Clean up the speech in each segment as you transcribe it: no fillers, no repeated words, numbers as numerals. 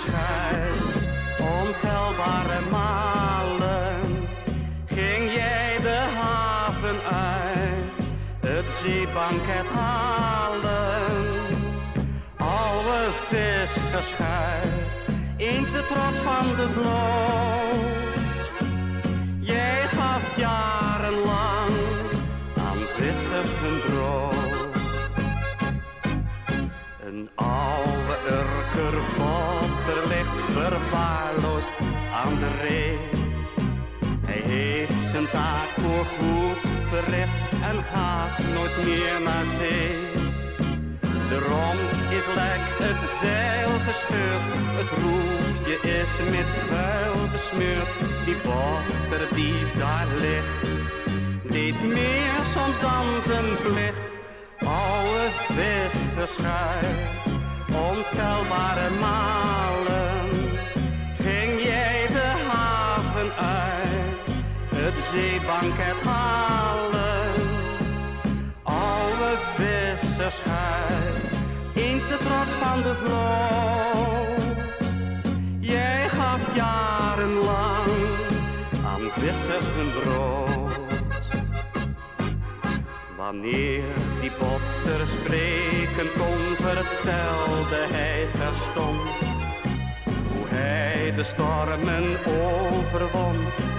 visserschuit. Ontelbare malen ging jij de haven uit, het zeebanket halen. Oude visserschuit, eens de trots van de vloot. Jij gaf jarenlang aan vissers hun brood. Een oude urkerbotter ligt verwaarloosd aan de ree. Hij heeft zijn taak voorgoed verricht en gaat nooit meer naar zee. De rom is lek, het zeil gescheurd, het roefje is met vuil besmeurd. Die botter die daar ligt, deed meer soms dan zijn plicht. Oude visserschuit, ontelbare malen ging jij de haven uit, het zeebanket halen. Oude visserschuit, eens de trots van de vloot. Jij gaf jarenlang aan vissers hun brood. Wanneer die botter spreken kon, vertelde hij terstond hoe hij de stormen overwon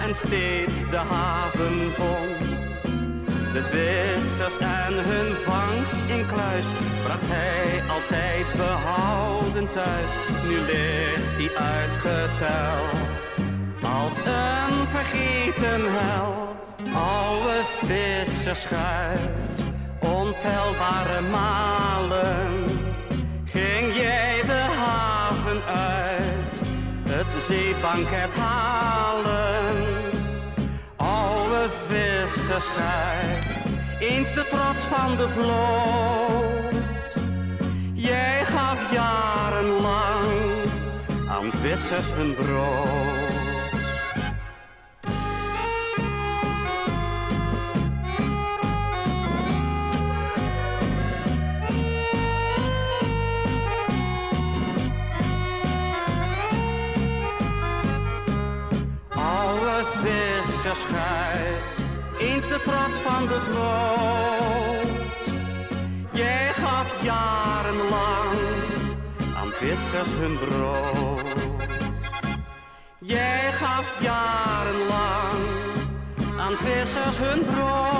en steeds de haven vond. De vissers en hun vangst in kluis bracht hij altijd behouden thuis. Nu ligt hij uitgeteld als een vergeten held. Oude visserschuit, ontelbare malen ging jij de haven uit, het zeebanket halen. Oude visserschuit, eens de trots van de vloot. Jij gaf jarenlang aan vissers hun brood. Visserschuit, eens de trots van de vloot. Jij gaf jarenlang aan vissers hun brood. Jij gaf jarenlang aan vissers hun brood.